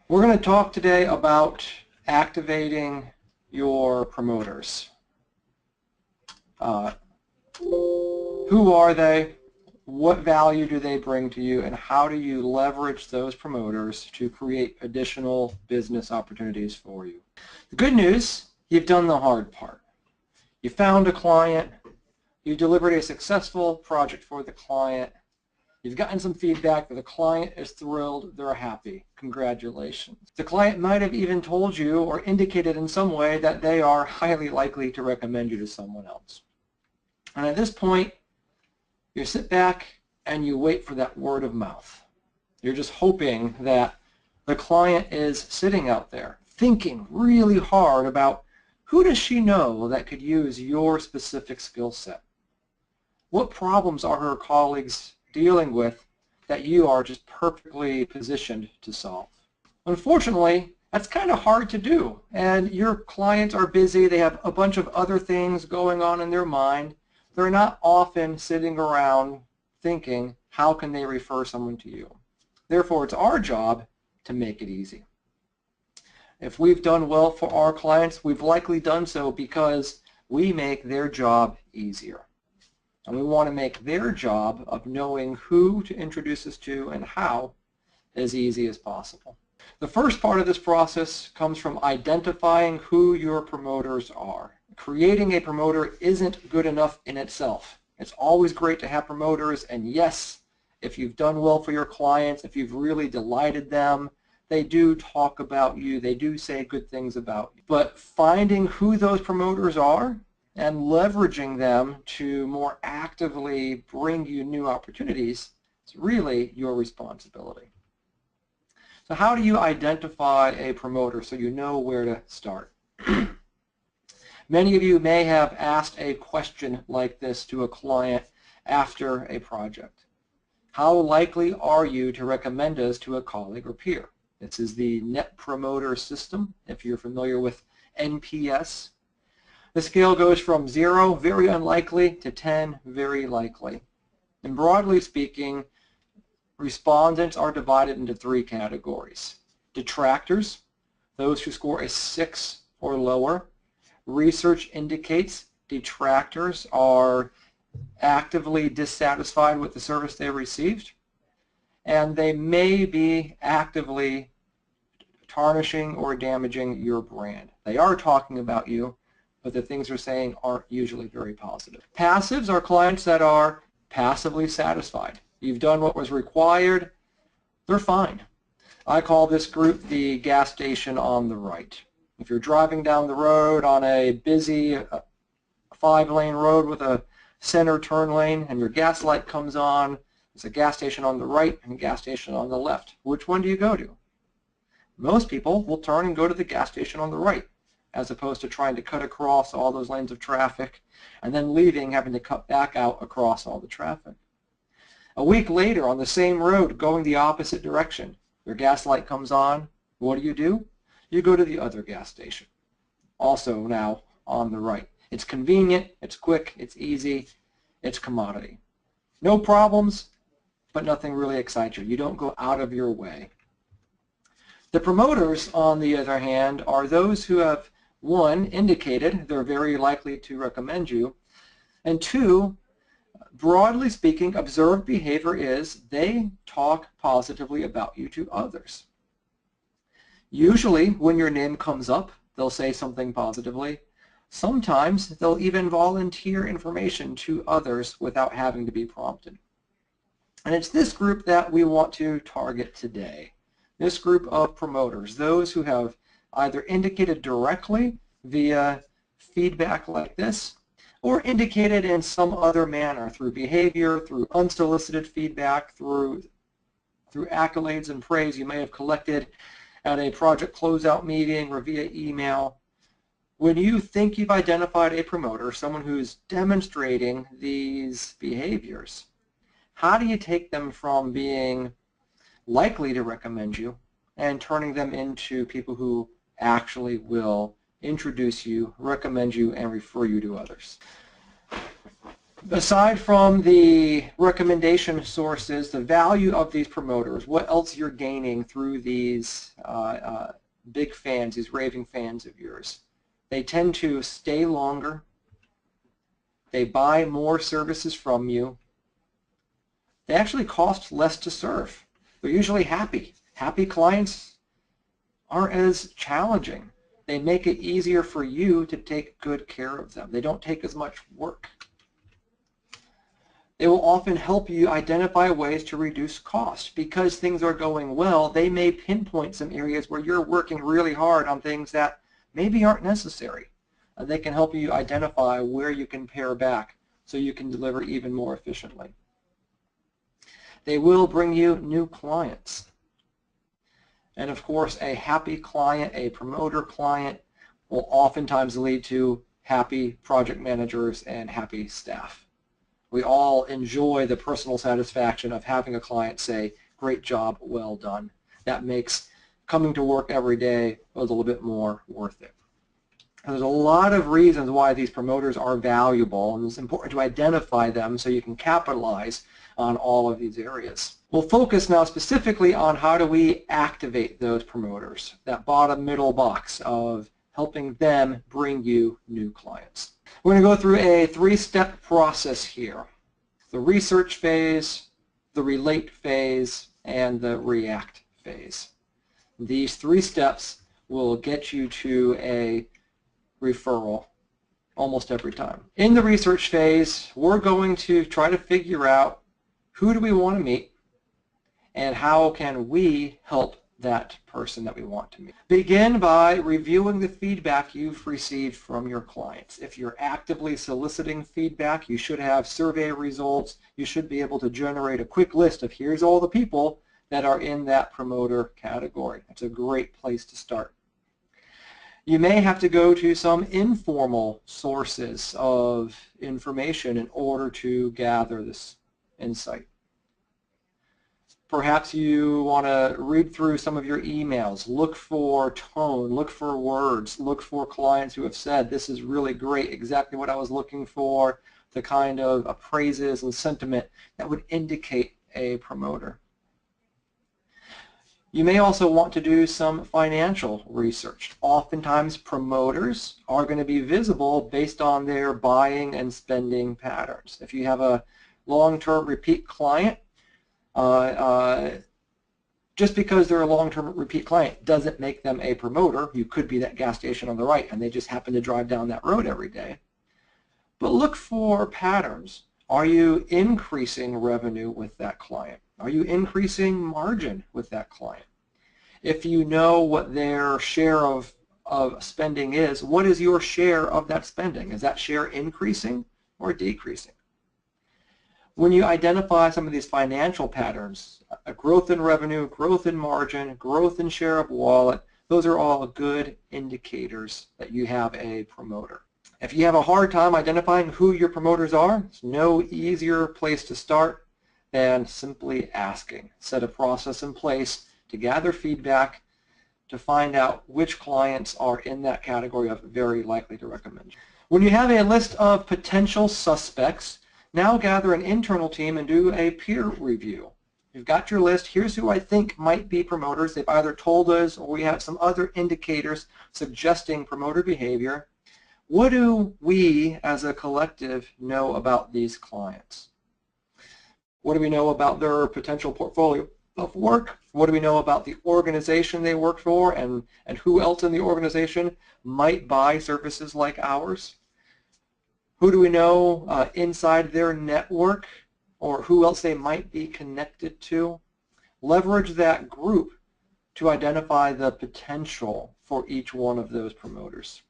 We're going to talk today about activating your promoters. Who are they? What value do they bring to you? And how do you leverage those promoters to create additional business opportunities for you? The good news, you've done the hard part. You found a client. You delivered a successful project for the client. You've gotten some feedback that the client is thrilled, they're happy. Congratulations. The client might have even told you or indicated in some way that they are highly likely to recommend you to someone else. And at this point, you sit back and you wait for that word of mouth. You're just hoping that the client is sitting out there thinking really hard about who does she know that could use your specific skill set? What problems are her colleagues dealing with that you are just perfectly positioned to solve? Unfortunately, that's kind of hard to do, and your clients are busy. They have a bunch of other things going on in their mind. They're not often sitting around thinking, how can they refer someone to you? Therefore, it's our job to make it easy. If we've done well for our clients, we've likely done so because we make their job easier. And we want to make their job of knowing who to introduce us to and how as easy as possible. The first part of this process comes from identifying who your promoters are. Creating a promoter isn't good enough in itself. It's always great to have promoters, and yes, if you've done well for your clients, if you've really delighted them, they do talk about you, they do say good things about you. But finding who those promoters are and leveraging them to more actively bring you new opportunities is really your responsibility. So how do you identify a promoter so you know where to start? Many of you may have asked a question like this to a client after a project. How likely are you to recommend us to a colleague or peer? This is the Net Promoter System, if you're familiar with NPS. The scale goes from 0, very unlikely, to 10, very likely. And broadly speaking, respondents are divided into 3 categories. Detractors, those who score a 6 or lower. Research indicates detractors are actively dissatisfied with the service they received, and they may be actively tarnishing or damaging your brand. They are talking about you, but the things they're saying aren't usually very positive. Passives are clients that are passively satisfied. You've done what was required, they're fine. I call this group the gas station on the right. If you're driving down the road on a busy 5-lane road with a center turn lane and your gas light comes on, there's a gas station on the right and a gas station on the left. Which one do you go to? Most people will turn and go to the gas station on the right, as opposed to trying to cut across all those lanes of traffic and then leaving, having to cut back out across all the traffic. A week later, on the same road, going the opposite direction, your gas light comes on. What do? You go to the other gas station, also now on the right. It's convenient, it's quick, it's easy, it's commodity. No problems, but nothing really excites you. You don't go out of your way. The promoters, on the other hand, are those who have, 1, indicated they're very likely to recommend you, and 2, broadly speaking, observed behavior is they talk positively about you to others. Usually, when your name comes up, they'll say something positively. Sometimes they'll even volunteer information to others without having to be prompted. And it's this group that we want to target today. This group of promoters, those who have either indicated directly via feedback like this, or indicated in some other manner through behavior, through unsolicited feedback, through accolades and praise you may have collected at a project closeout meeting or via email. When you think you've identified a promoter, someone who's demonstrating these behaviors, how do you take them from being likely to recommend you and turning them into people who actually will introduce you, recommend you, and refer you to others? Aside from the recommendation sources, the value of these promoters, what else you're gaining through these big fans, these raving fans of yours. They tend to stay longer. They buy more services from you. They actually cost less to serve. They're usually happy. Happy clients aren't as challenging. They make it easier for you to take good care of them. They don't take as much work. They will often help you identify ways to reduce costs. Because things are going well, they may pinpoint some areas where you're working really hard on things that maybe aren't necessary. They can help you identify where you can pare back so you can deliver even more efficiently. They will bring you new clients. And of course, a happy client, a promoter client, will oftentimes lead to happy project managers and happy staff. We all enjoy the personal satisfaction of having a client say, "Great job, well done." That makes coming to work every day a little bit more worth it. And there's a lot of reasons why these promoters are valuable, and it's important to identify them so you can capitalize on all of these areas. We'll focus now specifically on how do we activate those promoters, that bottom middle box of helping them bring you new clients. We're going to go through a three-step process here: the research phase, the relate phase, and the react phase. These three steps will get you to a referral almost every time. In the research phase, we're going to try to figure out who do we want to meet and how can we help that person that we want to meet. Begin by reviewing the feedback you've received from your clients. If you're actively soliciting feedback, you should have survey results. You should be able to generate a quick list of here's all the people that are in that promoter category. That's a great place to start. You may have to go to some informal sources of information in order to gather this insight. Perhaps you want to read through some of your emails, look for tone, look for words, look for clients who have said, "This is really great, exactly what I was looking for," the kind of praises and sentiment that would indicate a promoter. You may also want to do some financial research. Oftentimes promoters are going to be visible based on their buying and spending patterns. If you have a long-term repeat client, just because they're a long-term repeat client doesn't make them a promoter. You could be that gas station on the right and they just happen to drive down that road every day. But look for patterns. Are you increasing revenue with that client? Are you increasing margin with that client? If you know what their share of spending is, what is your share of that spending? Is that share increasing or decreasing? When you identify some of these financial patterns, a growth in revenue, growth in margin, growth in share of wallet, those are all good indicators that you have a promoter. If you have a hard time identifying who your promoters are, there's no easier place to start than simply asking. Set a process in place to gather feedback to find out which clients are in that category of very likely to recommend. When you have a list of potential suspects, now gather an internal team and do a peer review. You've got your list. Here's who I think might be promoters. They've either told us or we have some other indicators suggesting promoter behavior. What do we as a collective know about these clients? What do we know about their potential portfolio of work? What do we know about the organization they work for and who else in the organization might buy services like ours? Who do we know inside their network or who else they might be connected to? Leverage that group to identify the potential for each one of those promoters.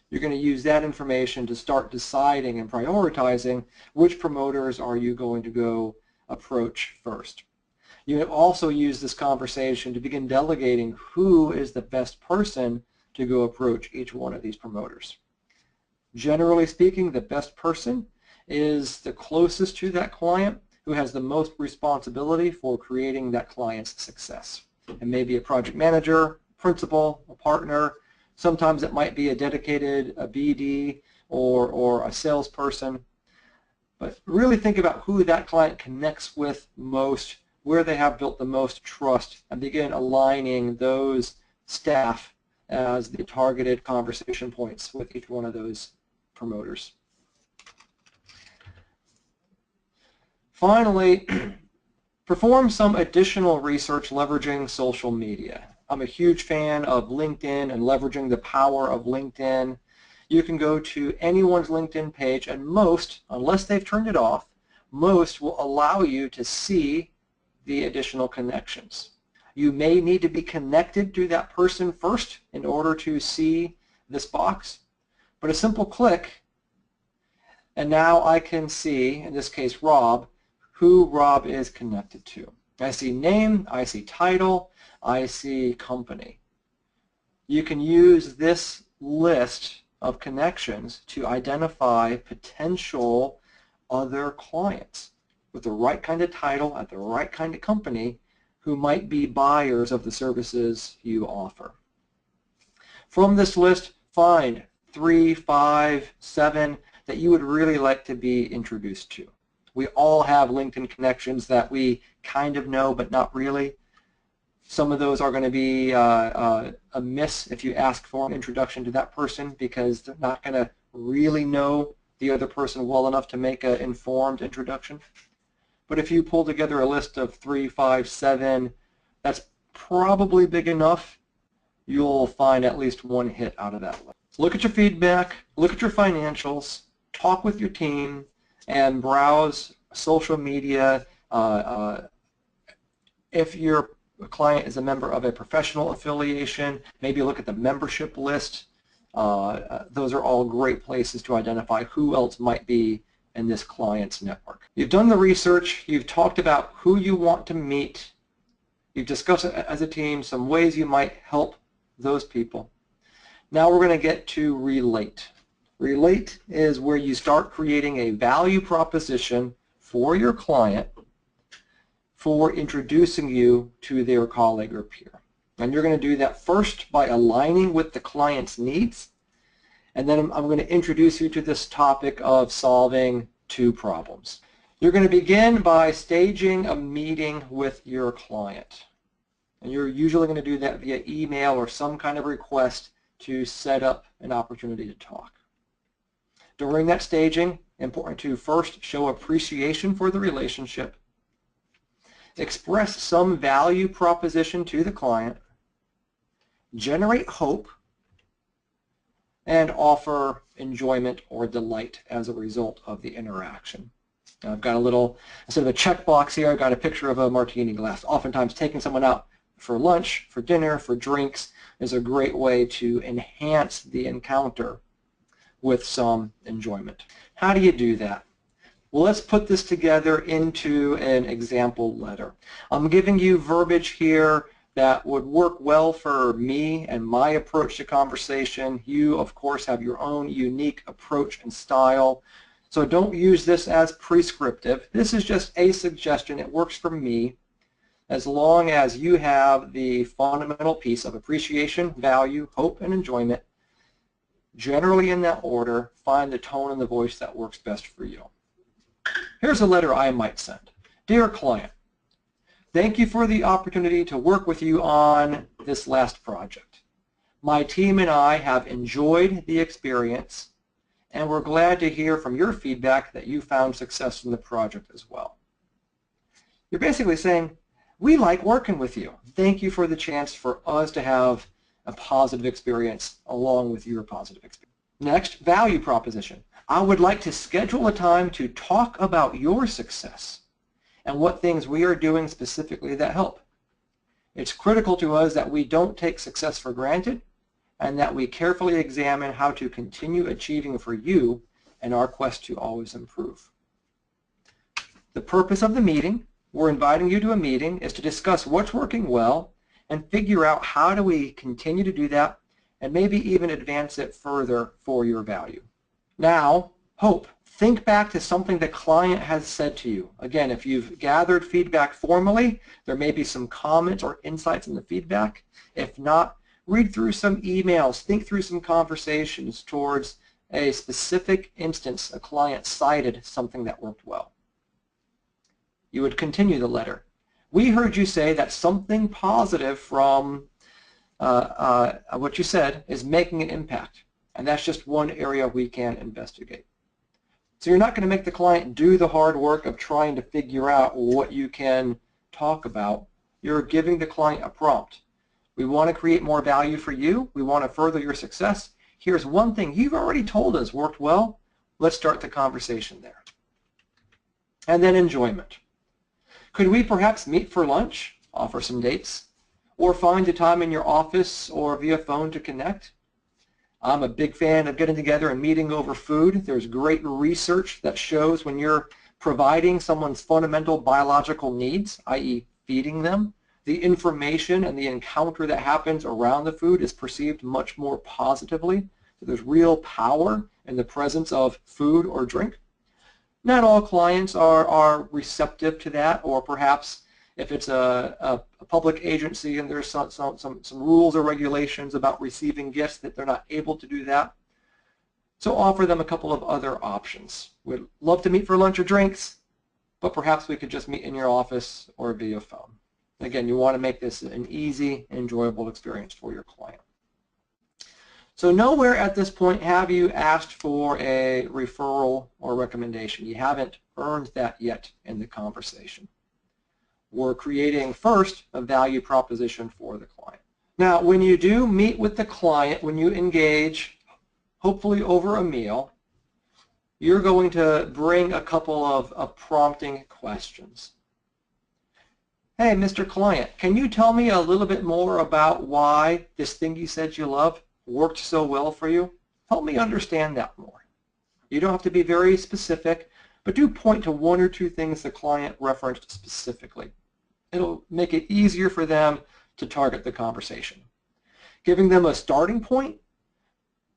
You're going to use that information to start deciding and prioritizing which promoters are you going to go approach first. You also use this conversation to begin delegating who is the best person to go approach each one of these promoters. Generally speaking, the best person is the closest to that client who has the most responsibility for creating that client's success. It may be a project manager, principal, a partner. Sometimes it might be a dedicated BD or a salesperson. But really think about who that client connects with most, where they have built the most trust, and begin aligning those staff as the targeted conversation points with each one of those promoters. Finally, perform some additional research leveraging social media. I'm a huge fan of LinkedIn and leveraging the power of LinkedIn. You can go to anyone's LinkedIn page, and most, unless they've turned it off, most will allow you to see the additional connections. You may need to be connected to that person first in order to see this box, but a simple click, and now I can see, in this case Rob, who Rob is connected to. I see name, I see title, I see company. You can use this list of connections to identify potential other clients with the right kind of title at the right kind of company who might be buyers of the services you offer. From this list, find 3, 5, 7 that you would really like to be introduced to. We all have LinkedIn connections that we kind of know but not really. Some of those are going to be a miss if you ask for an introduction to that person because they're not going to really know the other person well enough to make an informed introduction. But if you pull together a list of 3, 5, 7, that's probably big enough. You'll find at least one hit out of that list. Look at your feedback, look at your financials, talk with your team, and browse social media. If your client is a member of a professional affiliation, maybe look at the membership list. Those are all great places to identify who else might be in this client's network. You've done the research, you've talked about who you want to meet, you've discussed as a team some ways you might help those people. Now we're going to get to relate. Relate is where you start creating a value proposition for your client for introducing you to their colleague or peer. And you're going to do that first by aligning with the client's needs, and then I'm going to introduce you to this topic of solving 2 problems. You're going to begin by staging a meeting with your client. And you're usually going to do that via email or some kind of request to set up an opportunity to talk. During that staging, important to first show appreciation for the relationship, express some value proposition to the client, generate hope, and offer enjoyment or delight as a result of the interaction. Now I've got a little, instead of a checkbox here, I've got a picture of a martini glass. Oftentimes taking someone out for lunch, for dinner, for drinks is a great way to enhance the encounter with some enjoyment. How do you do that? Well, let's put this together into an example letter. I'm giving you verbiage here that would work well for me and my approach to conversation. You, of course, have your own unique approach and style. So don't use this as prescriptive. This is just a suggestion. It works for me as long as you have the fundamental piece of appreciation, value, hope, and enjoyment. Generally in that order, find the tone and the voice that works best for you. Here's a letter I might send. Dear client, thank you for the opportunity to work with you on this last project. My team and I have enjoyed the experience, and we're glad to hear from your feedback that you found success in the project as well. You're basically saying, we like working with you. Thank you for the chance for us to have a positive experience along with your positive experience. Next, value proposition. I would like to schedule a time to talk about your success and what things we are doing specifically that help. It's critical to us that we don't take success for granted and that we carefully examine how to continue achieving for you in our quest to always improve. The purpose of the meeting, we're inviting you to a meeting, is to discuss what's working well and figure out how do we continue to do that and maybe even advance it further for your value. Now, hope. Think back to something the client has said to you. Again, if you've gathered feedback formally, there may be some comments or insights in the feedback. If not, read through some emails, think through some conversations towards a specific instance a client cited something that worked well. You would continue the letter. We heard you say that something positive from what you said is making an impact, and that's just one area we can investigate. So you're not going to make the client do the hard work of trying to figure out what you can talk about. You're giving the client a prompt. We want to create more value for you. We want to further your success. Here's one thing you've already told us worked well. Let's start the conversation there. And then enjoyment. Could we perhaps meet for lunch, offer some dates, or find a time in your office or via phone to connect? I'm a big fan of getting together and meeting over food. There's great research that shows when you're providing someone's fundamental biological needs, i.e. feeding them, the information and the encounter that happens around the food is perceived much more positively. So there's real power in the presence of food or drink. Not all clients are receptive to that, or perhaps if it's a public agency and there's some rules or regulations about receiving gifts that they're not able to do that. So offer them a couple of other options. We'd love to meet for lunch or drinks, but perhaps we could just meet in your office or via phone. Again, you want to make this an easy, enjoyable experience for your client. So nowhere at this point have you asked for a referral or recommendation. You haven't earned that yet in the conversation. We're creating first a value proposition for the client. Now, when you do meet with the client, when you engage, hopefully over a meal, you're going to bring a couple of prompting questions. Hey, Mr. Client, can you tell me a little bit more about why this thing you said you love worked so well for you? Help me understand that more. You don't have to be very specific, but do point to one or two things the client referenced specifically. It'll make it easier for them to target the conversation. Giving them a starting point,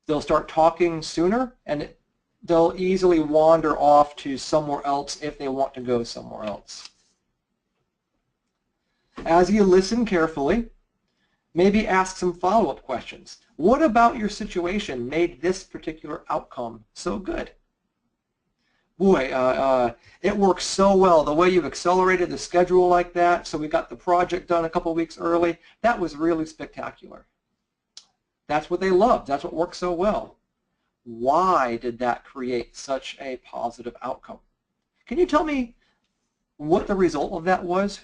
they'll start talking sooner, and they'll easily wander off to somewhere else if they want to go somewhere else. As you listen carefully, maybe ask some follow-up questions. What about your situation made this particular outcome so good? Boy, it works so well. The way you've accelerated the schedule like that, so we got the project done a couple weeks early, that was really spectacular. That's what they loved. That's what worked so well. Why did that create such a positive outcome? Can you tell me what the result of that was?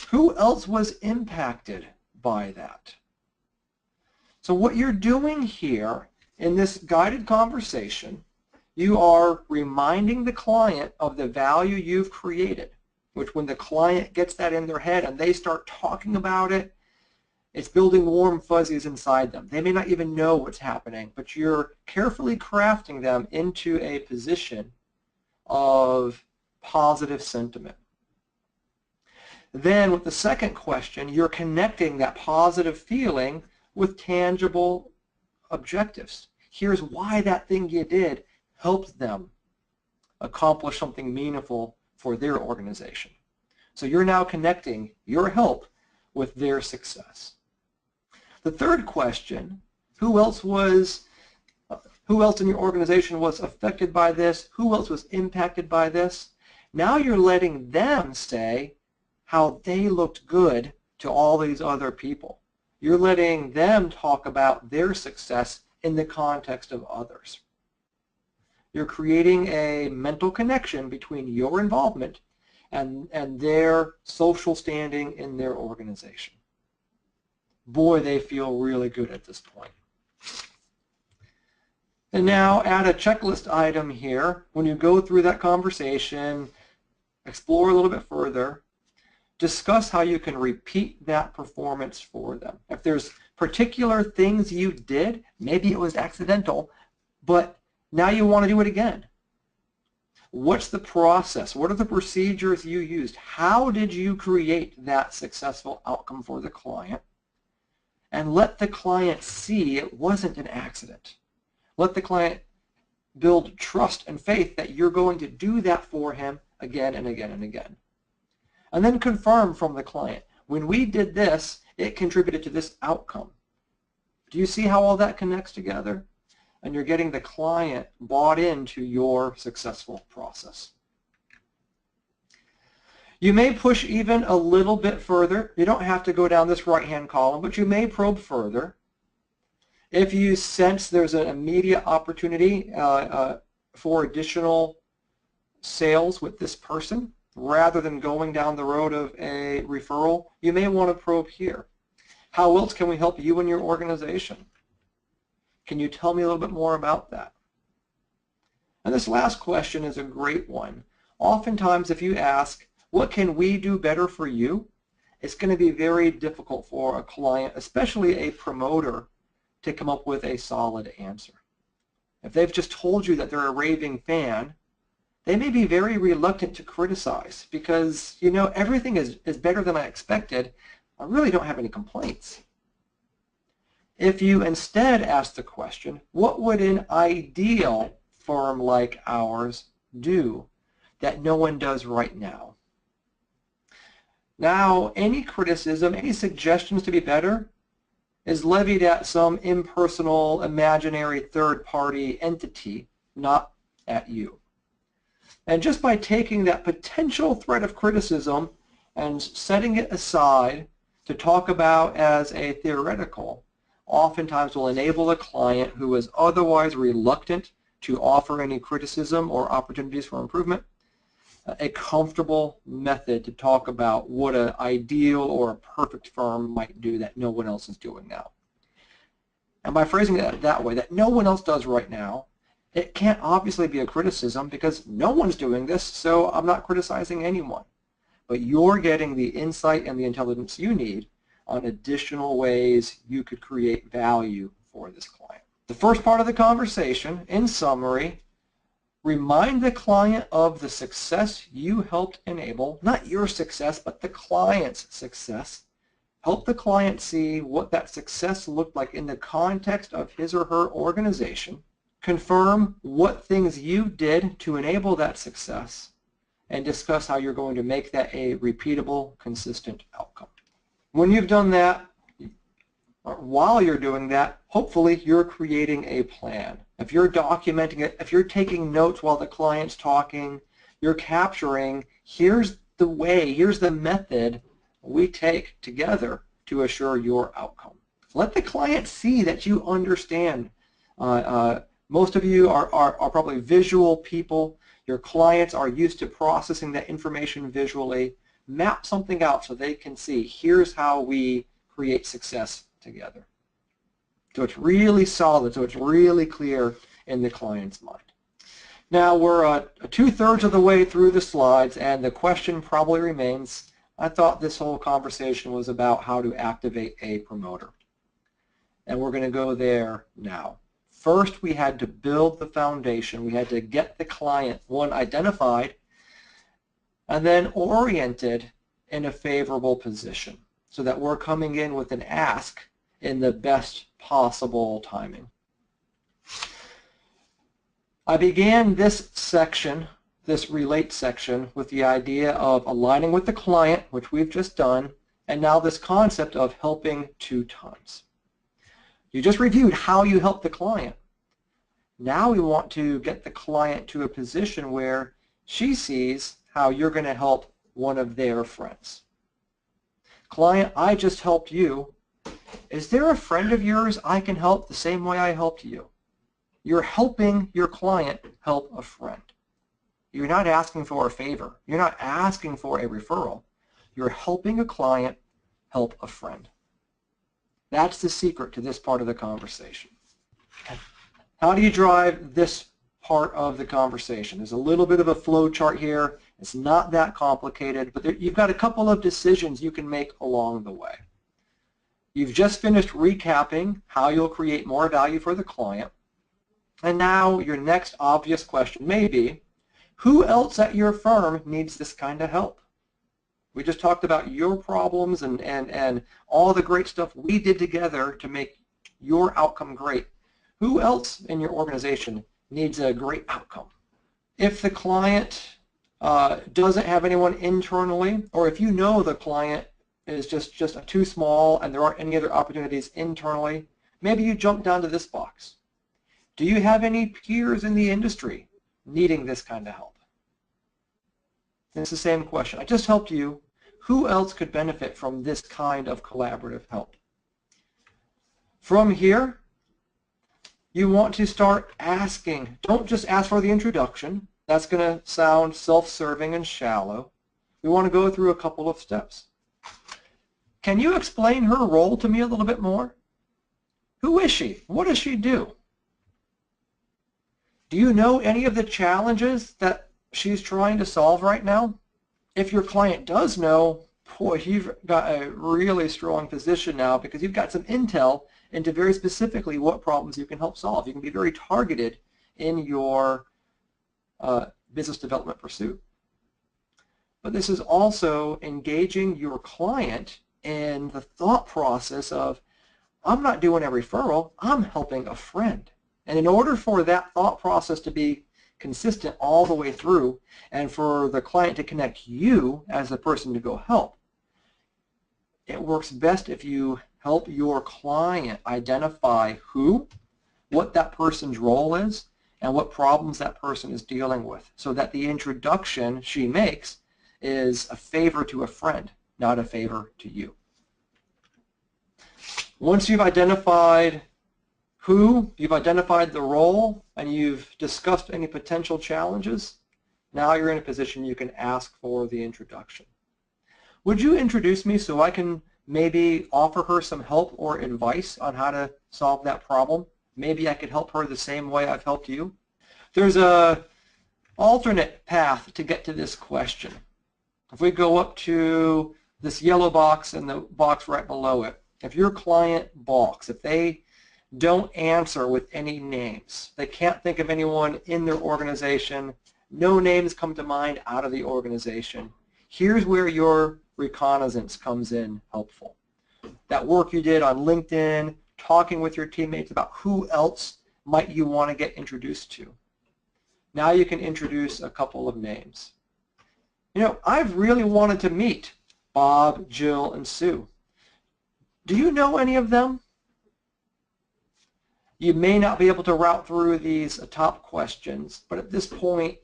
Who else was impacted by that? So what you're doing here in this guided conversation, you are reminding the client of the value you've created, which when the client gets that in their head and they start talking about it, it's building warm fuzzies inside them. They may not even know what's happening, but you're carefully crafting them into a position of positive sentiment. Then with the second question, you're connecting that positive feeling with tangible objectives. Here's why that thing you did helped them accomplish something meaningful for their organization. So you're now connecting your help with their success. The third question, who else in your organization was affected by this? Who else was impacted by this? Now you're letting them say how they looked good to all these other people. You're letting them talk about their success in the context of others. You're creating a mental connection between your involvement and their social standing in their organization. Boy, they feel really good at this point. And now add a checklist item here. When you go through that conversation, explore a little bit further, discuss how you can repeat that performance for them. If there's particular things you did, maybe it was accidental, but now you want to do it again. What's the process? What are the procedures you used? How did you create that successful outcome for the client? And let the client see it wasn't an accident. Let the client build trust and faith that you're going to do that for him again and again and again. And then confirm from the client, when we did this, it contributed to this outcome. Do you see how all that connects together? and you're getting the client bought into your successful process. You may push even a little bit further. You don't have to go down this right-hand column, but you may probe further. If you sense there's an immediate opportunity for additional sales with this person, rather than going down the road of a referral, you may want to probe here. How else can we help you and your organization? Can you tell me a little bit more about that? And this last question is a great one. Oftentimes if you ask, what can we do better for you? It's going to be very difficult for a client, especially a promoter, to come up with a solid answer. If they've just told you that they're a raving fan, they may be very reluctant to criticize because, you know, everything is better than I expected. I really don't have any complaints. If you instead ask the question, what would an ideal firm like ours do that no one does right now? Now, any criticism, any suggestions to be better is levied at some impersonal, imaginary third-party entity, not at you. And just by taking that potential threat of criticism and setting it aside to talk about as a theoretical, oftentimes will enable a client who is otherwise reluctant to offer any criticism or opportunities for improvement a comfortable method to talk about what an ideal or a perfect firm might do that no one else is doing now. And by phrasing it that way, that no one else does right now, it can't obviously be a criticism because no one's doing this, so I'm not criticizing anyone. But you're getting the insight and the intelligence you need on additional ways you could create value for this client. The first part of the conversation, in summary, remind the client of the success you helped enable, not your success, but the client's success. Help the client see what that success looked like in the context of his or her organization. Confirm what things you did to enable that success, and discuss how you're going to make that a repeatable, consistent outcome. When you've done that, or while you're doing that, hopefully you're creating a plan. If you're documenting it, if you're taking notes while the client's talking, you're capturing, here's the way, here's the method we take together to assure your outcome. Let the client see that you understand. Most of you are probably visual people. Your clients are used to processing that information visually. Map something out so they can see, here's how we create success together. So it's really solid, so it's really clear in the client's mind. Now we're 2/3 of the way through the slides, and the question probably remains, I thought this whole conversation was about how to activate a promoter. And we're going to go there now. First, we had to build the foundation. We had to get the client, one, identified, and then oriented in a favorable position so that we're coming in with an ask in the best possible timing. I began this section, this relate section, with the idea of aligning with the client, which we've just done, and now this concept of helping 2 times. You just reviewed how you help the client. Now we want to get the client to a position where she sees how you're going to help one of their friends. Client, I just helped you. Is there a friend of yours I can help the same way I helped you? You're helping your client help a friend. You're not asking for a favor. You're not asking for a referral. You're helping a client help a friend. That's the secret to this part of the conversation. How do you drive this part of the conversation? There's a little bit of a flow chart here. It's not that complicated, but you've got a couple of decisions you can make along the way. You've just finished recapping how you'll create more value for the client. And now your next obvious question may be, who else at your firm needs this kind of help? We just talked about your problems and all the great stuff we did together to make your outcome great. Who else in your organization needs a great outcome? If the client doesn't have anyone internally, or if you know the client is just too small and there aren't any other opportunities internally, maybe you jump down to this box. Do you have any peers in the industry needing this kind of help? It's the same question. I just helped you. Who else could benefit from this kind of collaborative help? From here, you want to start asking. Don't just ask for the introduction. That's going to sound self-serving and shallow. We want to go through a couple of steps. Can you explain her role to me a little bit more? Who is she? What does she do? Do you know any of the challenges that she's trying to solve right now? If your client does know, boy, you've got a really strong position now because you've got some intel into very specifically what problems you can help solve. You can be very targeted in your business development pursuit. But this is also engaging your client in the thought process of, I'm not doing a referral, I'm helping a friend. And in order for that thought process to be consistent all the way through and for the client to connect you as the person to go help, it works best if you help your client identify who, what that person's role is, and what problems that person is dealing with, so that the introduction she makes is a favor to a friend, not a favor to you. Once you've identified who, you've identified the role, and you've discussed any potential challenges, now you're in a position you can ask for the introduction. Would you introduce me so I can maybe offer her some help or advice on how to solve that problem? Maybe I could help her the same way I've helped you. There's an alternate path to get to this question. If we go up to this yellow box and the box right below it, if your client balks, if they don't answer with any names, they can't think of anyone in their organization, no names come to mind out of the organization, here's where your reconnaissance comes in helpful. That work you did on LinkedIn, talking with your teammates about who else might you want to get introduced to. Now you can introduce a couple of names. You know, I've really wanted to meet Bob, Jill, and Sue. Do you know any of them? You may not be able to route through these top questions, but at this point,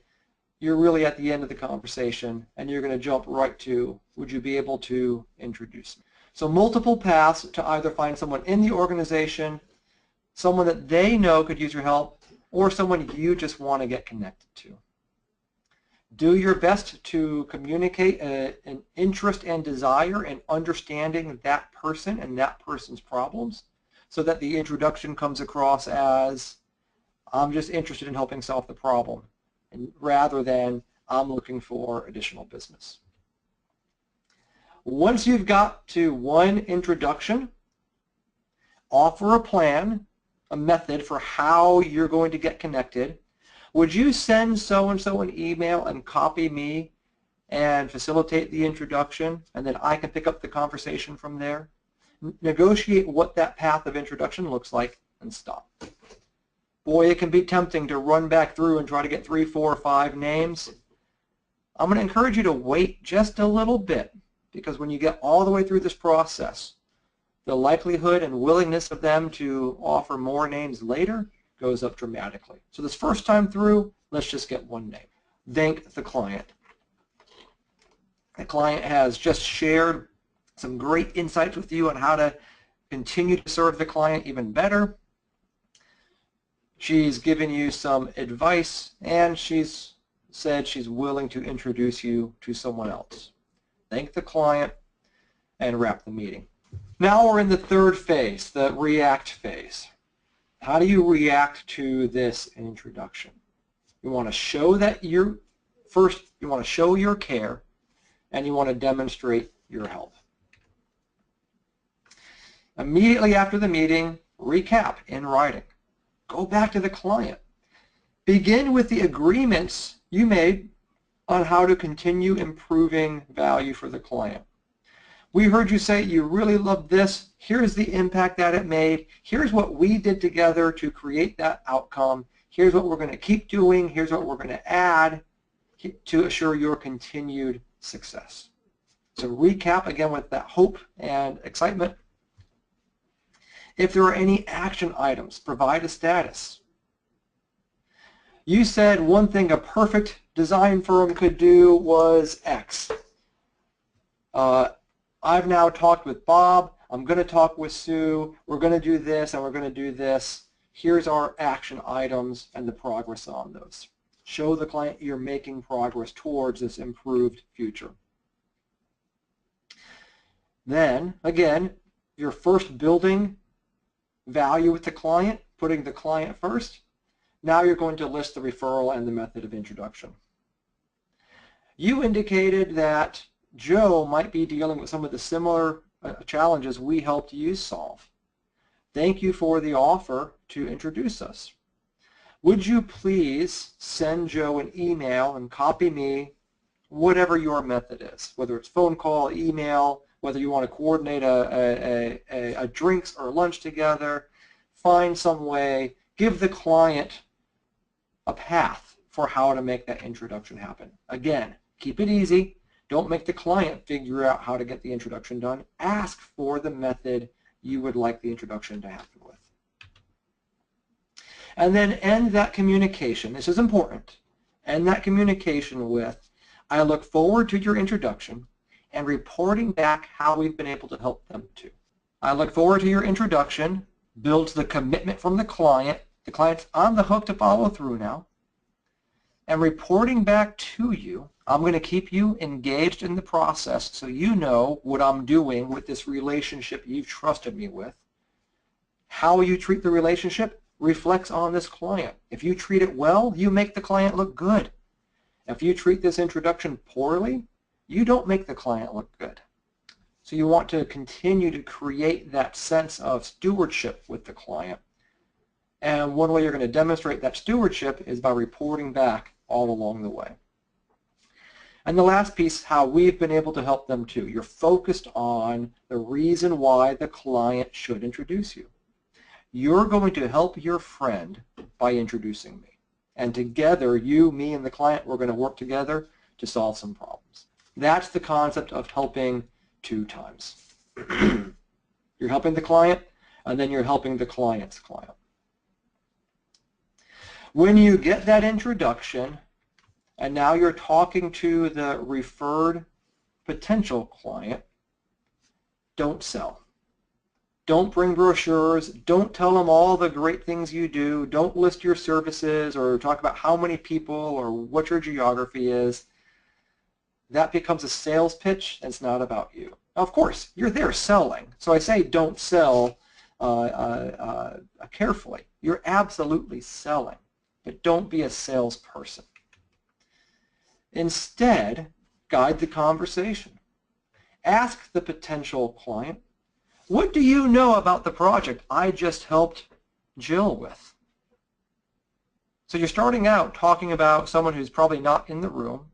you're really at the end of the conversation, and you're going to jump right to, would you be able to introduce me? So multiple paths to either find someone in the organization, someone that they know could use your help, or someone you just want to get connected to. Do your best to communicate an interest and desire in understanding that person and that person's problems so that the introduction comes across as, I'm just interested in helping solve the problem, and rather than I'm looking for additional business. Once you've got to one introduction, offer a plan, a method for how you're going to get connected. Would you send so-and-so an email and copy me and facilitate the introduction, and then I can pick up the conversation from there? Negotiate what that path of introduction looks like and stop. Boy, it can be tempting to run back through and try to get 3, 4, 5 names. I'm going to encourage you to wait just a little bit, because when you get all the way through this process, the likelihood and willingness of them to offer more names later goes up dramatically. So this first time through, let's just get one name. Thank the client. The client has just shared some great insights with you on how to continue to serve the client even better. She's given you some advice, and she's said she's willing to introduce you to someone else. Thank the client and wrap the meeting. Now we're in the third phase, the react phase. How do you react to this introduction? You want to show that you want to show your care, and you want to demonstrate your help. Immediately after the meeting, recap in writing. Go back to the client. Begin with the agreements you made on how to continue improving value for the client. We heard you say you really loved this. Here's the impact that it made. Here's what we did together to create that outcome. Here's what we're going to keep doing. Here's what we're going to add to assure your continued success. So recap again with that hope and excitement. If there are any action items, provide a status. You said one thing a perfect design firm could do was X. I've now talked with Bob. I'm going to talk with Sue. We're going to do this and we're going to do this. Here's our action items and the progress on those. Show the client you're making progress towards this improved future. Then, again, you're first building value with the client, putting the client first. Now you're going to list the referral and the method of introduction. You indicated that Joe might be dealing with some of the similar challenges we helped you solve. Thank you for the offer to introduce us. Would you please send Joe an email and copy me, whatever your method is, whether it's phone call, email, whether you want to coordinate a drinks or lunch together, find some way, give the client a path for how to make that introduction happen. Again, keep it easy. Don't make the client figure out how to get the introduction done. Ask for the method you would like the introduction to happen with. And then end that communication. This is important. End that communication with, I look forward to your introduction and reporting back how we've been able to help them too. I look forward to your introduction, builds the commitment from the client. The client's on the hook to follow through now. And reporting back to you, I'm going to keep you engaged in the process so you know what I'm doing with this relationship you've trusted me with. How you treat the relationship reflects on this client. If you treat it well, you make the client look good. If you treat this introduction poorly, you don't make the client look good. So you want to continue to create that sense of stewardship with the client. And one way you're going to demonstrate that stewardship is by reporting back all along the way. And the last piece, how we've been able to help them too. You're focused on the reason why the client should introduce you. You're going to help your friend by introducing me. And together, you, me, and the client, we're going to work together to solve some problems. That's the concept of helping 2 times. You're helping the client, and then you're helping the client's client. When you get that introduction, and now you're talking to the referred potential client, don't sell. Don't bring brochures. Don't tell them all the great things you do. Don't list your services or talk about how many people or what your geography is. That becomes a sales pitch, and it's not about you. Now, of course, you're there selling. So I say don't sell carefully. You're absolutely selling, but don't be a salesperson. Instead, guide the conversation. Ask the potential client, what do you know about the project I just helped Jill with? So you're starting out talking about someone who's probably not in the room,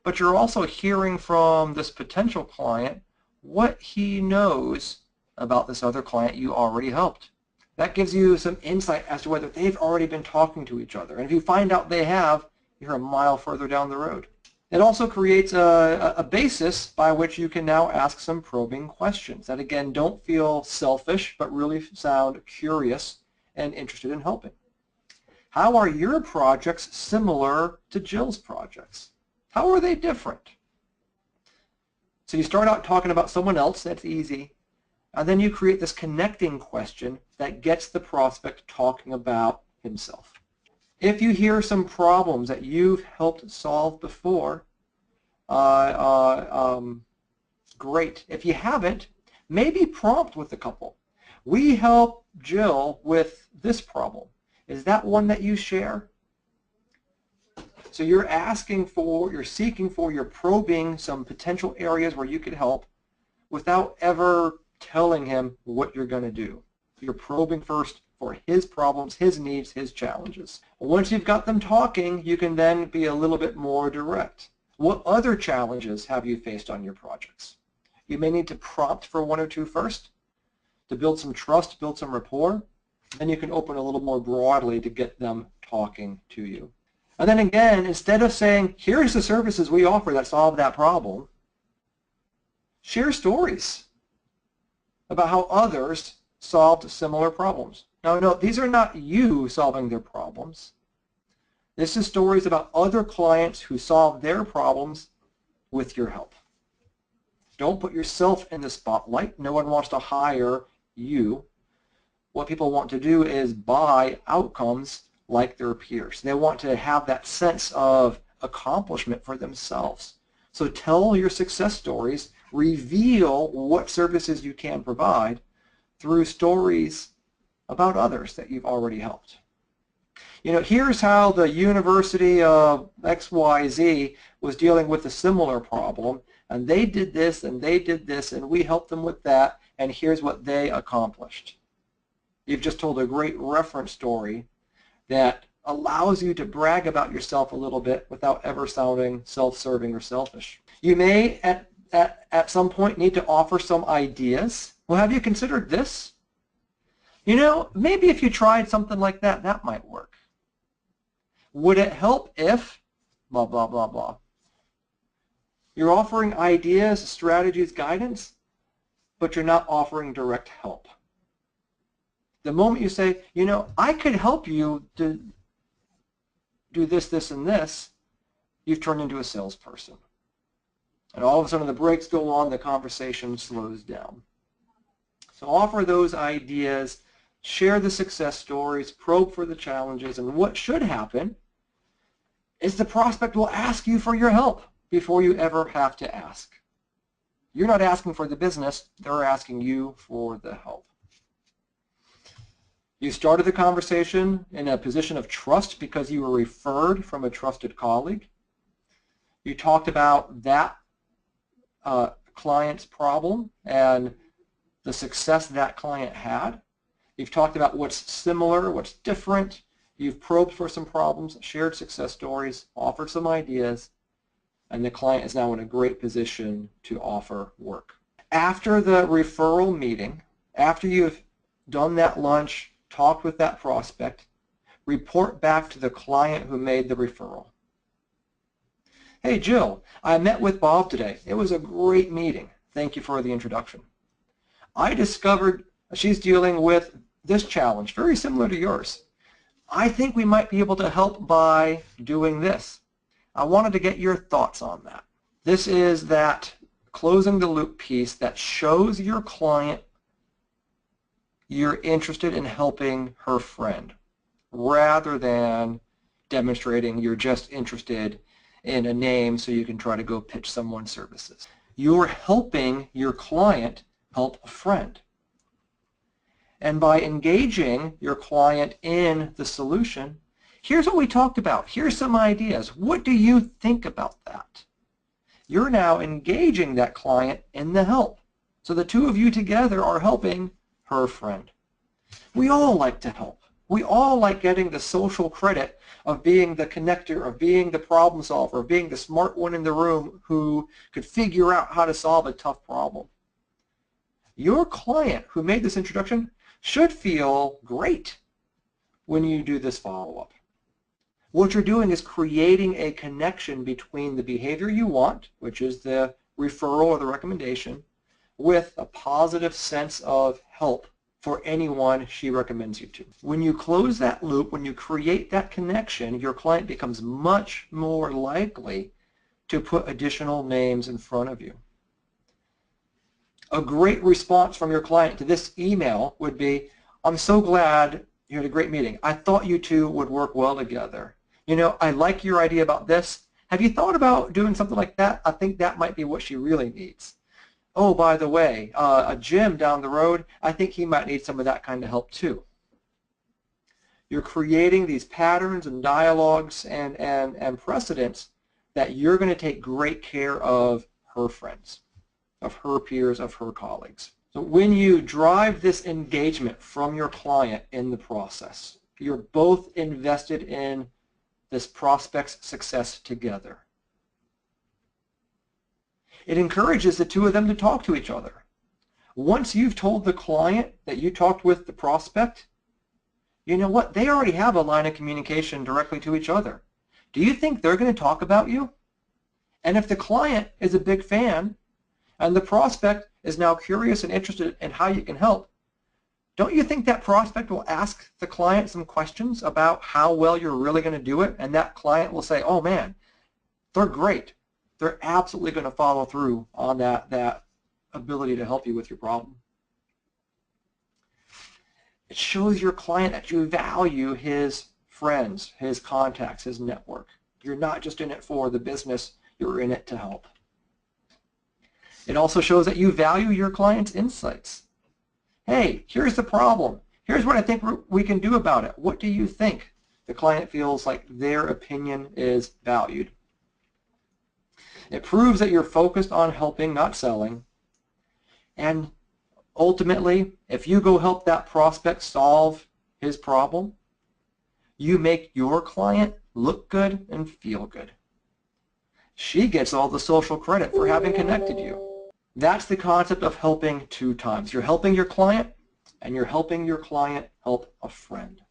but you're also hearing from this potential client what he knows about this other client you already helped. That gives you some insight as to whether they've already been talking to each other. And if you find out they have, you're a mile further down the road. It also creates a basis by which you can now ask some probing questions that, again, don't feel selfish, but really sound curious and interested in helping. How are your projects similar to Jill's projects? How are they different? So you start out talking about someone else, that's easy, and then you create this connecting question that gets the prospect talking about himself. If you hear some problems that you've helped solve before, great. If you haven't, maybe prompt with a couple. We help Jill with this problem. Is that one that you share? So you're asking for, you're seeking for, you're probing some potential areas where you could help without ever telling him what you're going to do. You're probing first for his problems, his needs, his challenges. Once you've got them talking, you can then be a little bit more direct. What other challenges have you faced on your projects? You may need to prompt for 1 or 2 first to build some trust, build some rapport. Then you can open a little more broadly to get them talking to you. And then again, instead of saying, here's the services we offer that solve that problem, share stories about how others solved similar problems. Now, no, these are not you solving their problems. This is stories about other clients who solved their problems with your help. Don't put yourself in the spotlight. No one wants to hire you. What people want to do is buy outcomes like their peers. They want to have that sense of accomplishment for themselves. So tell your success stories, reveal what services you can provide through stories about others that you've already helped. You know, here's how the University of XYZ was dealing with a similar problem, and they did this and they did this and we helped them with that, and here's what they accomplished. You've just told a great reference story that allows you to brag about yourself a little bit without ever sounding self-serving or selfish. You may at some point need to offer some ideas. Well, have you considered this? You know, maybe if you tried something like that, that might work. Would it help if blah, blah, blah, blah? You're offering ideas, strategies, guidance, but you're not offering direct help. The moment you say, you know, I could help you to do this, this, and this, you've turned into a salesperson. And all of a sudden the brakes go on, the conversation slows down. So offer those ideas, share the success stories, probe for the challenges, and what should happen is the prospect will ask you for your help before you ever have to ask. You're not asking for the business, they're asking you for the help. You started the conversation in a position of trust because you were referred from a trusted colleague. You talked about that client's problem and the success that client had. You've talked about what's similar, what's different. You've probed for some problems, shared success stories, offered some ideas, and the client is now in a great position to offer work. After the referral meeting, after you've done that lunch, talked with that prospect, report back to the client who made the referral. Hey Jill, I met with Bob today. It was a great meeting. Thank you for the introduction. I discovered she's dealing with this challenge, very similar to yours. I think we might be able to help by doing this. I wanted to get your thoughts on that. This is that closing the loop piece that shows your client you're interested in helping her friend rather than demonstrating you're just interested in a name so you can try to go pitch someone's services. You're helping your client help a friend. And by engaging your client in the solution, here's what we talked about. Here's some ideas. What do you think about that? You're now engaging that client in the help. So the two of you together are helping her friend. We all like to help. We all like getting the social credit of being the connector, of being the problem solver, of being the smart one in the room who could figure out how to solve a tough problem. Your client who made this introduction should feel great when you do this follow-up. What you're doing is creating a connection between the behavior you want, which is the referral or the recommendation, with a positive sense of help for anyone she recommends you to. When you close that loop, when you create that connection, your client becomes much more likely to put additional names in front of you. A great response from your client to this email would be, I'm so glad you had a great meeting. I thought you two would work well together. You know, I like your idea about this. Have you thought about doing something like that? I think that might be what she really needs. Oh, by the way, a Jim down the road, I think he might need some of that kind of help too. You're creating these patterns and dialogues and precedents that you're going to take great care of her friends, of her peers, of her colleagues. So when you drive this engagement from your client in the process, you're both invested in this prospect's success together. It encourages the two of them to talk to each other. Once you've told the client that you talked with the prospect, you know what? They already have a line of communication directly to each other. Do you think they're going to talk about you? And if the client is a big fan and the prospect is now curious and interested in how you can help, don't you think that prospect will ask the client some questions about how well you're really going to do it? And that client will say, oh man, they're great. They're absolutely going to follow through on that ability to help you with your problem. It shows your client that you value his friends, his contacts, his network. You're not just in it for the business, you're in it to help. It also shows that you value your client's insights. Hey, here's the problem. Here's what I think we can do about it. What do you think? The client feels like their opinion is valued. It proves that you're focused on helping, not selling. And ultimately, if you go help that prospect solve his problem, you make your client look good and feel good. She gets all the social credit for having connected you. That's the concept of helping two times. You're helping your client, and you're helping your client help a friend.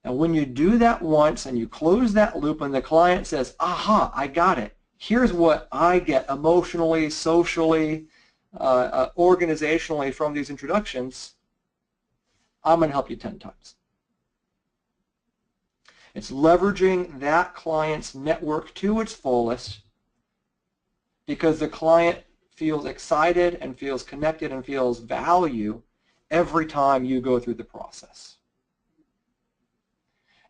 Now, when you do that once and you close that loop and the client says, aha, I got it. Here's what I get emotionally, socially, organizationally from these introductions, I'm going to help you 10 times. It's leveraging that client's network to its fullest because the client feels excited and feels connected and feels value every time you go through the process.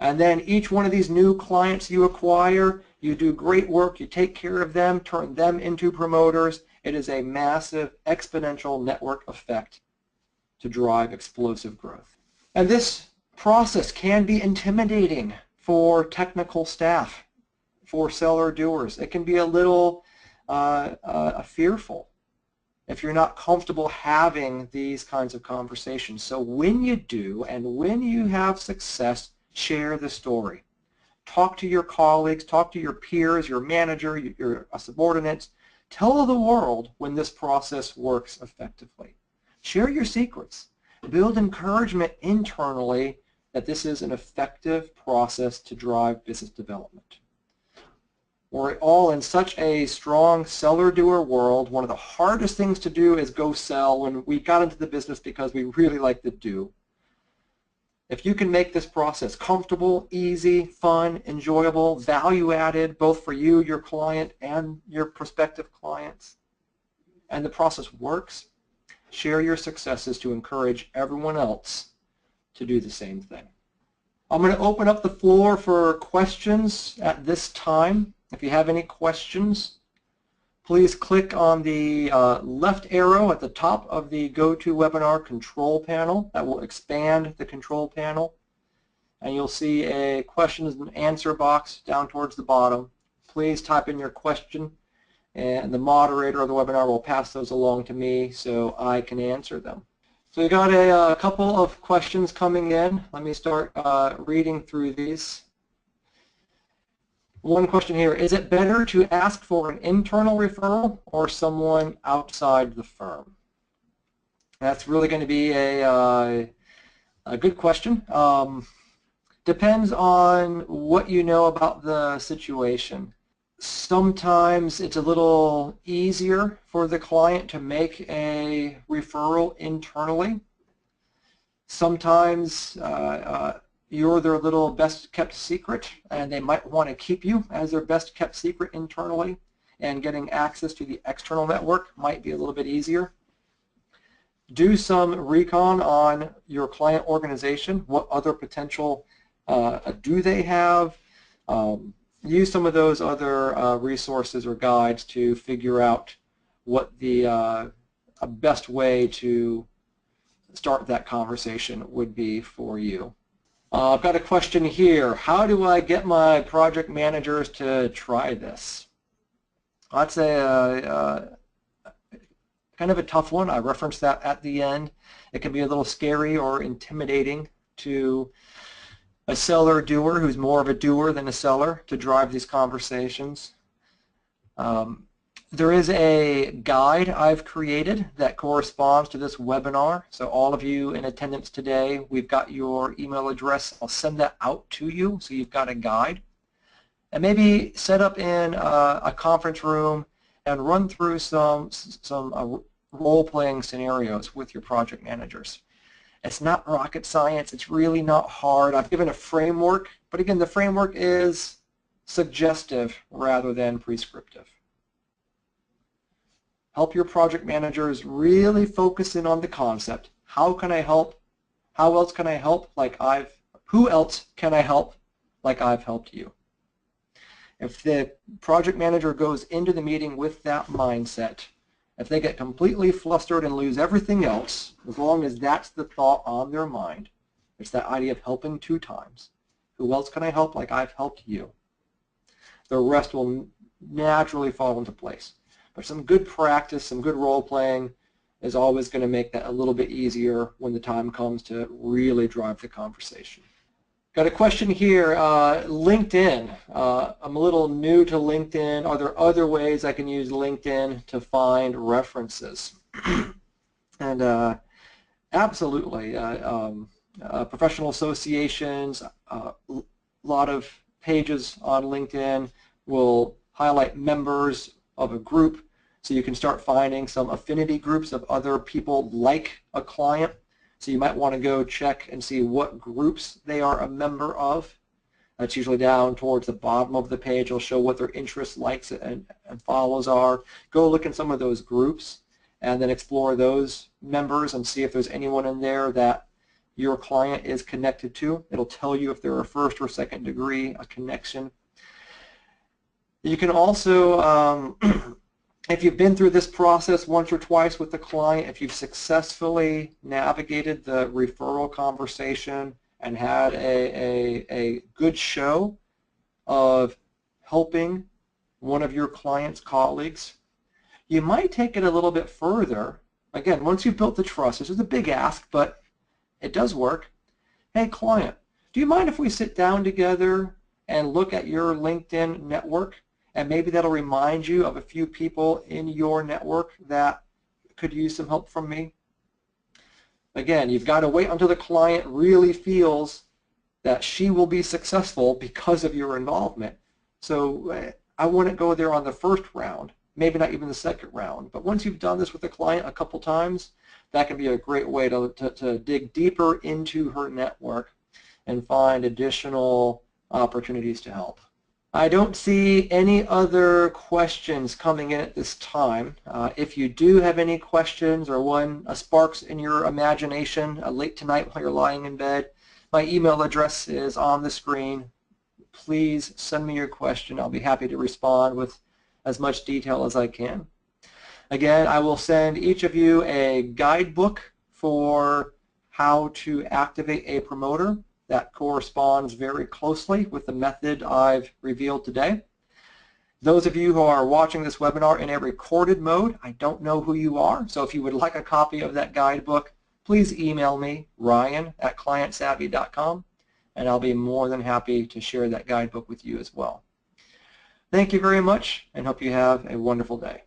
And then each one of these new clients you acquire, you do great work, you take care of them, turn them into promoters. It is a massive exponential network effect to drive explosive growth. And this process can be intimidating for technical staff, for seller doers. It can be a little fearful if you're not comfortable having these kinds of conversations. So when you do and when you have success, share the story. Talk to your colleagues, talk to your peers, your manager, your subordinates. Tell the world when this process works effectively. Share your secrets. Build encouragement internally that this is an effective process to drive business development. We're all in such a strong seller-doer world. One of the hardest things to do is go sell when we got into the business because we really like to do. If you can make this process comfortable, easy, fun, enjoyable, value-added, both for you, your client, and your prospective clients, and the process works, share your successes to encourage everyone else to do the same thing. I'm going to open up the floor for questions at this time. If you have any questions, please click on the left arrow at the top of the GoToWebinar control panel. That will expand the control panel. And you'll see a questions and answer box down towards the bottom. Please type in your question, and the moderator of the webinar will pass those along to me so I can answer them. So we got a couple of questions coming in. Let me start reading through these. One question here, is it better to ask for an internal referral or someone outside the firm? That's really going to be a good question. Depends on what you know about the situation. Sometimes it's a little easier for the client to make a referral internally. Sometimes you're their little best kept secret and they might want to keep you as their best kept secret internally, and getting access to the external network might be a little bit easier. Do some recon on your client organization. What other potential do they have? Use some of those other resources or guides to figure out what the best way to start that conversation would be for you. I've got a question here. How do I get my project managers to try this? That's a kind of a tough one. I referenced that at the end. It can be a little scary or intimidating to a seller doer who's more of a doer than a seller to drive these conversations. There is a guide I've created that corresponds to this webinar. So all of you in attendance today, we've got your email address. I'll send that out to you so you've got a guide. And maybe set up in a conference room and run through some role-playing scenarios with your project managers. It's not rocket science. It's really not hard. I've given a framework, but again, the framework is suggestive rather than prescriptive. Help your project managers really focus in on the concept. How can I help? How else can I help who else can I help like I've helped you? If the project manager goes into the meeting with that mindset, if they get completely flustered and lose everything else, as long as that's the thought on their mind, it's that idea of helping 2 times. Who else can I help like I've helped you? The rest will naturally fall into place. But some good practice, some good role playing is always going to make that a little bit easier when the time comes to really drive the conversation. Got a question here, LinkedIn. I'm a little new to LinkedIn. Are there other ways I can use LinkedIn to find references? And absolutely. Professional associations, a lot of pages on LinkedIn will highlight members of a group, so you can start finding some affinity groups of other people like a client. So you might want to go check and see what groups they are a member of. That's usually down towards the bottom of the page. It'll show what their interests, likes, and follows are. Go look in some of those groups and then explore those members and see if there's anyone in there that your client is connected to. It'll tell you if they're a first or second degree, a connection. You can also if you've been through this process once or twice with the client, if you've successfully navigated the referral conversation and had a good show of helping one of your client's colleagues, you might take it a little bit further. Again, once you've built the trust, this is a big ask, but it does work. Hey, client, do you mind if we sit down together and look at your LinkedIn network? And maybe that'll remind you of a few people in your network that could use some help from me. Again, you've got to wait until the client really feels that she will be successful because of your involvement. So I wouldn't go there on the first round, maybe not even the second round. But once you've done this with the client a couple times, that can be a great way to dig deeper into her network and find additional opportunities to help. I don't see any other questions coming in at this time. If you do have any questions or one sparks in your imagination late tonight while you're lying in bed, my email address is on the screen. Please send me your question. I'll be happy to respond with as much detail as I can. Again, I will send each of you a guidebook for how to activate a promoter. That corresponds very closely with the method I've revealed today. Those of you who are watching this webinar in a recorded mode, I don't know who you are, so if you would like a copy of that guidebook, please email me, ryan@clientsavvy.com, and I'll be more than happy to share that guidebook with you as well. Thank you very much, and hope you have a wonderful day.